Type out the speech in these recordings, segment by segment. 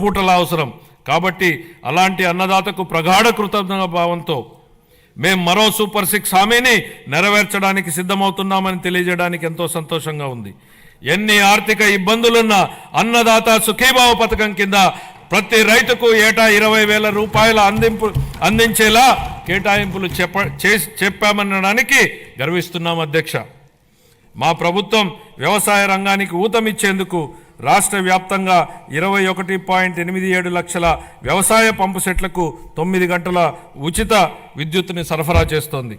పూటల అవసరం. కాబట్టి అలాంటి అన్నదాతకు ప్రగాఢ కృతజ్ఞతా భావంతో మేము మరో సూపర్ 6 హామీని నెరవేర్చడానికి సిద్ధమవుతున్నామని తెలియజేయడానికి ఎంతో సంతోషంగా ఉంది. ఎన్ని ఆర్థిక ఇబ్బందులున్నా అన్నదాత సుఖీభావ పథకం కింద ప్రతి రైతుకు ఏటా 20,000 రూపాయల అందించేలా కేటాయింపులు చెప్పామనడానికి గర్విస్తున్నాం అధ్యక్ష. మా ప్రభుత్వం వ్యవసాయ రంగానికి ఊతమిచ్చేందుకు రాష్ట్ర వ్యాప్తంగా 21.87 లక్షల వ్యవసాయ పంపు సెట్లకు 9 గంటల ఉచిత విద్యుత్తుని సరఫరా చేస్తోంది.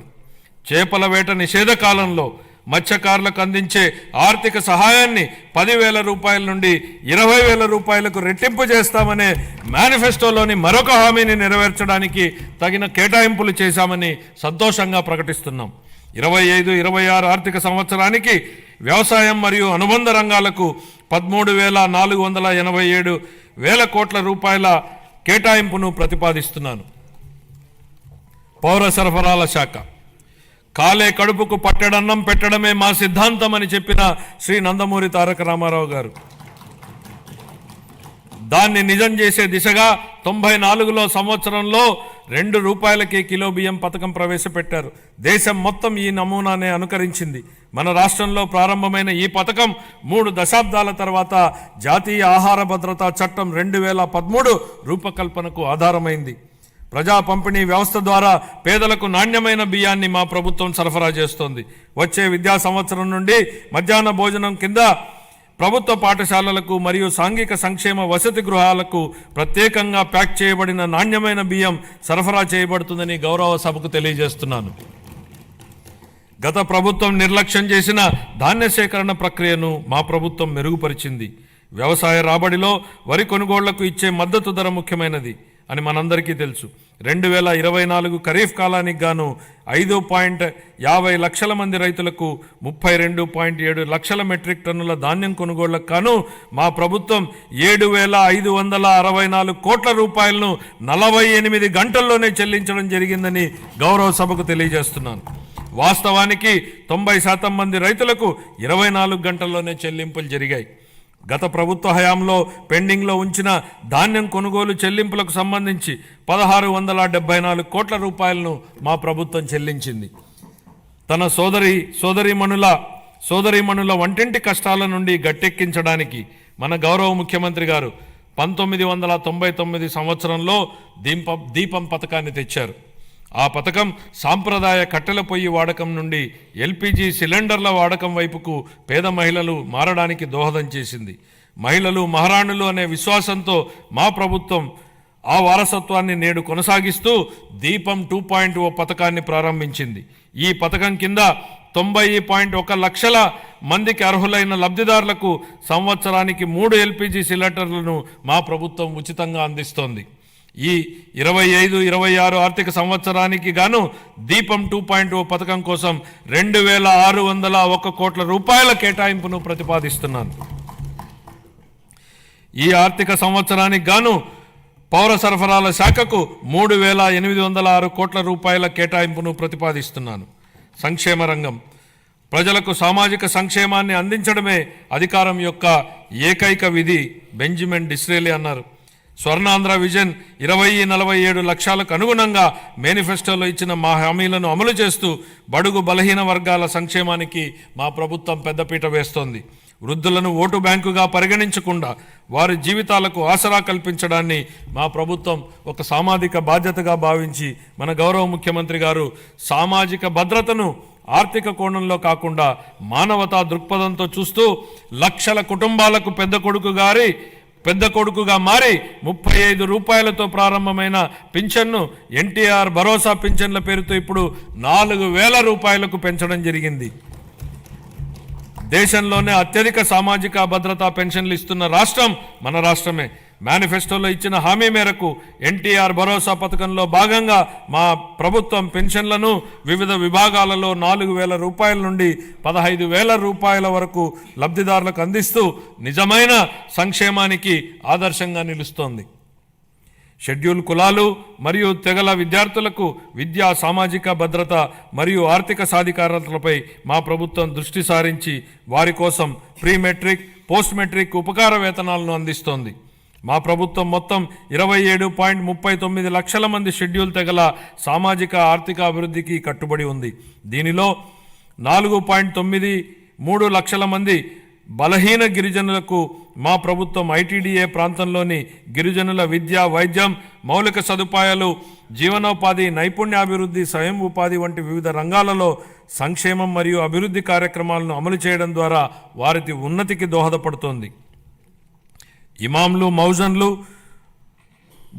చేపల వేట నిషేధ కాలంలో మత్స్యకారులకు అందించే ఆర్థిక సహాయాన్ని 10,000 రూపాయల నుండి 20,000 రూపాయలకు రెట్టింపు చేస్తామనే మేనిఫెస్టోలోని మరొక హామీని నెరవేర్చడానికి తగిన కేటాయింపులు చేశామని సంతోషంగా ప్రకటిస్తున్నాం. 25-26 ఆర్థిక సంవత్సరానికి వ్యవసాయం మరియు అనుబంధ రంగాలకు 13,487 కోట్ల రూపాయల కేటాయింపును ప్రతిపాదిస్తున్నాను. పౌర సరఫరాల శాఖ కాలే కడుపుకు పట్టెడన్నం పెట్టడమే మా సిద్ధాంతం అని చెప్పిన శ్రీ నందమూరి తారక రామారావు గారు దాన్ని నిజం చేసే దిశగా 94లో సంవత్సరంలో 2 రూపాయలకే కిలో బియ్యం పథకం ప్రవేశపెట్టారు. దేశం మొత్తం ఈ నమూనానే అనుకరించింది. మన రాష్ట్రంలో ప్రారంభమైన ఈ పథకం 3 దశాబ్దాల తర్వాత జాతీయ ఆహార భద్రతా చట్టం 2013 రూపకల్పనకు ఆధారమైంది. ప్రజా పంపిణీ వ్యవస్థ ద్వారా పేదలకు నాణ్యమైన బియ్యాన్ని మా ప్రభుత్వం సరఫరా చేస్తోంది. వచ్చే విద్యా సంవత్సరం నుండి మధ్యాహ్న భోజనం కింద ప్రభుత్వ పాఠశాలలకు మరియు సాంఘిక సంక్షేమ వసతి గృహాలకు ప్రత్యేకంగా ప్యాక్ చేయబడిన నాణ్యమైన బియ్యం సరఫరా చేయబడుతుందని గౌరవ సభకు తెలియజేస్తున్నాను. గత ప్రభుత్వం నిర్లక్ష్యం చేసిన ధాన్య సేకరణ ప్రక్రియను మా ప్రభుత్వం మెరుగుపరిచింది. వ్యవసాయ రాబడిలో వరి కొనుగోళ్లకు ఇచ్చే మద్దతు ధర ముఖ్యమైనది అని మనందరికీ తెలుసు. 2024 ఖరీఫ్ కాలానికి గాను 5.50 లక్షల మంది రైతులకు 32.7 లక్షల మెట్రిక్ టన్నుల ధాన్యం కొనుగోళ్లకు గాను మా ప్రభుత్వం 7,564 కోట్ల రూపాయలను 48 గంటల్లోనే చెల్లించడం జరిగిందని గౌరవ సభకు తెలియజేస్తున్నాను. వాస్తవానికి 90% మంది రైతులకు 24 గంటల్లోనే చెల్లింపులు జరిగాయి. గత ప్రభుత్వ హయాంలో పెండింగ్లో ఉంచిన ధాన్యం కొనుగోలు చెల్లింపులకు సంబంధించి 1,674 కోట్ల రూపాయలను మా ప్రభుత్వం చెల్లించింది. తన సోదరీమణుల వంటింటి కష్టాల నుండి గట్టెక్కించడానికి మన గౌరవ ముఖ్యమంత్రి గారు 1999 సంవత్సరంలో దీపం పథకాన్ని తెచ్చారు. ఆ పథకం సాంప్రదాయ కట్టెల పొయ్యి వాడకం నుండి ఎల్పిజి సిలిండర్ల వాడకం వైపుకు పేద మహిళలు మారడానికి దోహదం చేసింది. మహిళలు మహారాణులు అనే విశ్వాసంతో మా ప్రభుత్వం ఆ వారసత్వాన్ని నేడు కొనసాగిస్తూ దీపం 2.0 పథకాన్ని ప్రారంభించింది. ఈ పథకం కింద 90.1 లక్షల మందికి అర్హులైన లబ్ధిదారులకు సంవత్సరానికి 3 ఎల్పిజి సిలిండర్లను మా ప్రభుత్వం ఉచితంగా అందిస్తోంది. ఈ 25-26 ఆర్థిక సంవత్సరానికి గాను దీపం 2.0 పథకం కోసం 2,601 కోట్ల రూపాయల కేటాయింపును ప్రతిపాదిస్తున్నాను. ఈ ఆర్థిక సంవత్సరానికి గాను పౌర సరఫరాల శాఖకు 3,806 కోట్ల రూపాయల కేటాయింపును ప్రతిపాదిస్తున్నాను. సంక్షేమ రంగం ప్రజలకు సామాజిక సంక్షేమాన్ని అందించడమే అధికారం యొక్క ఏకైక విధి బెంజమిన్ డిస్రేలి అన్నారు. స్వర్ణాంధ్ర విజన్ 2047 లక్ష్యాలకు అనుగుణంగా మేనిఫెస్టోలో ఇచ్చిన మా హామీలను అమలు చేస్తూ బడుగు బలహీన వర్గాల సంక్షేమానికి మా ప్రభుత్వం పెద్దపీట వేస్తోంది. వృద్ధులను ఓటు బ్యాంకుగా పరిగణించకుండా వారి జీవితాలకు ఆసరా కల్పించడాన్ని మా ప్రభుత్వం ఒక సామాజిక బాధ్యతగా భావించి మన గౌరవ ముఖ్యమంత్రి గారు సామాజిక భద్రతను ఆర్థిక కోణంలో కాకుండా మానవతా దృక్పథంతో చూస్తూ లక్షల కుటుంబాలకు పెద్ద కొడుకుగా మారి 35 రూపాయలతో ప్రారంభమైన పింఛన్ను ఎన్టీఆర్ భరోసా పింఛన్ల పేరుతో ఇప్పుడు 4,000 రూపాయలకు పెంచడం జరిగింది. దేశంలోనే అత్యధిక సామాజిక భద్రతా పెన్షన్లు ఇస్తున్న రాష్ట్రం మన రాష్ట్రమే. మేనిఫెస్టోలో ఇచ్చిన హామీ మేరకు ఎన్టీఆర్ భరోసా పథకంలో భాగంగా మా ప్రభుత్వం పెన్షన్లను వివిధ విభాగాలలో 4,000 రూపాయల నుండి 15,000 రూపాయల వరకు లబ్ధిదారులకు అందిస్తూ నిజమైన సంక్షేమానికి ఆదర్శంగా నిలుస్తోంది. షెడ్యూల్ కులాలు మరియు తెగల విద్యార్థులకు విద్యా సామాజిక భద్రత మరియు ఆర్థిక సాధికారతలపై మా ప్రభుత్వం దృష్టి సారించి వారి కోసం ప్రీ మెట్రిక్ పోస్ట్ మెట్రిక్ ఉపకార వేతనాలను అందిస్తోంది. మా ప్రభుత్వం మొత్తం 27.39 లక్షల మంది షెడ్యూల్ తెగల సామాజిక ఆర్థిక అభివృద్ధికి కట్టుబడి ఉంది. దీనిలో 4.93 లక్షల మంది బలహీన గిరిజనులకు మా ప్రభుత్వం ఐటీడీఏ ప్రాంతంలోని గిరిజనుల విద్య, వైద్యం, మౌలిక సదుపాయాలు, జీవనోపాధి, నైపుణ్యాభివృద్ధి, స్వయం ఉపాధి వంటి వివిధ రంగాలలో సంక్షేమం మరియు అభివృద్ధి కార్యక్రమాలను అమలు చేయడం ద్వారా వారి ఉన్నతికి దోహదపడుతోంది. ఇమాంలు, మౌజన్లు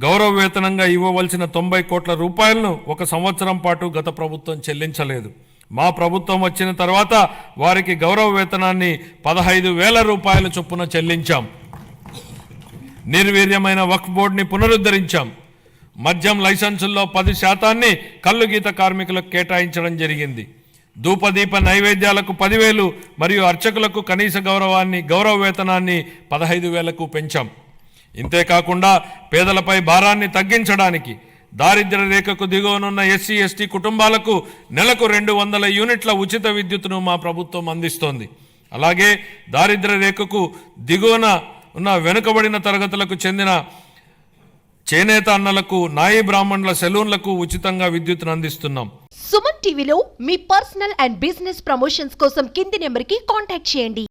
గౌరవ వేతనంగా ఇవ్వవలసిన 90 కోట్ల రూపాయలను 1 సంవత్సరం పాటు గత ప్రభుత్వం చెల్లించలేదు. మా ప్రభుత్వం వచ్చిన తర్వాత వారికి గౌరవ వేతనాన్ని 15,000 రూపాయల చొప్పున చెల్లించాం. నిర్వీర్యమైన వక్ఫ్ బోర్డుని పునరుద్ధరించాం. మద్యం లైసెన్సుల్లో 10% కల్లు గీత కార్మికులకు కేటాయించడం జరిగింది. ధూపదీప నైవేద్యాలకు 10,000 మరియు అర్చకులకు కనీస గౌరవ వేతనాన్ని 15,000కు పెంచాం. ఇంతేకాకుండా పేదలపై భారాన్ని తగ్గించడానికి దారిద్ర్య రేఖకు దిగువనున్న ఎస్సీ, ఎస్టీ కుటుంబాలకు నెలకు 200 యూనిట్ల ఉచిత విద్యుత్తును మా ప్రభుత్వం అందిస్తోంది. అలాగే దారిద్ర్య రేఖకు దిగువన ఉన్న వెనుకబడిన తరగతులకు చెందిన చేనేత అన్నలకు, నాయి బ్రాహ్మణుల సెలూన్లకు ఉచితంగా విద్యుత్తును అందిస్తున్నాం. సుమన్ టీవీలో మీ పర్సనల్ అండ్ బిజినెస్ ప్రమోషన్స్ కోసం కింది నెంబర్కి కాంటాక్ట్ చేయండి.